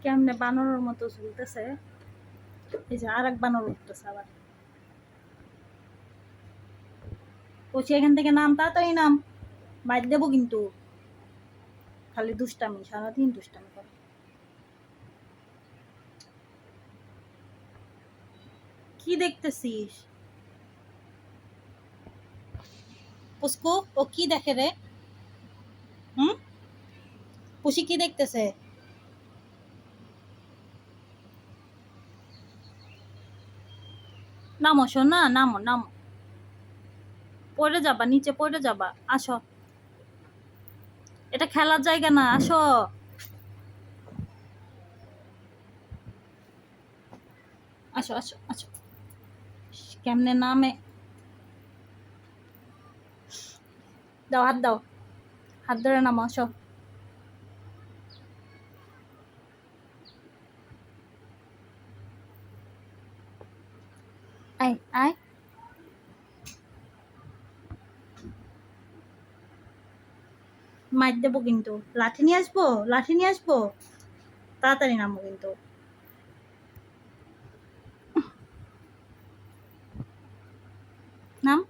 কেমনে বানরের মতো ঝুলতেছে। এই যে আরেক বানর উঠতেছে আবার। কচি এখান থেকে নাম, তাড়াতাড়ি নাম, মার দেবো কিন্তু। খালি দুষ্টামি, সারাদিন দুষ্টামি করে। কি দেখতেছিস পুষ্কু? ও কি দেখে রে? হুম, পুষি কি দেখতেছে? নামো সোনা, নামো নামো, পড়ে যাবা, নিচে পড়ে যাবা। আসো, এটা খেলার জায়গা না, আসো। আসো আসো আসো। কেমনে নামে? দাও হাত, দাও হাত, ধরে নামো, আসো। আয় আয়। মার দেবো কিন্তু। লাঠি নিয়ে আসবো, লাঠি নিয়ে আসবো। তাড়াতাড়ি নামো কিন্তু। নাম।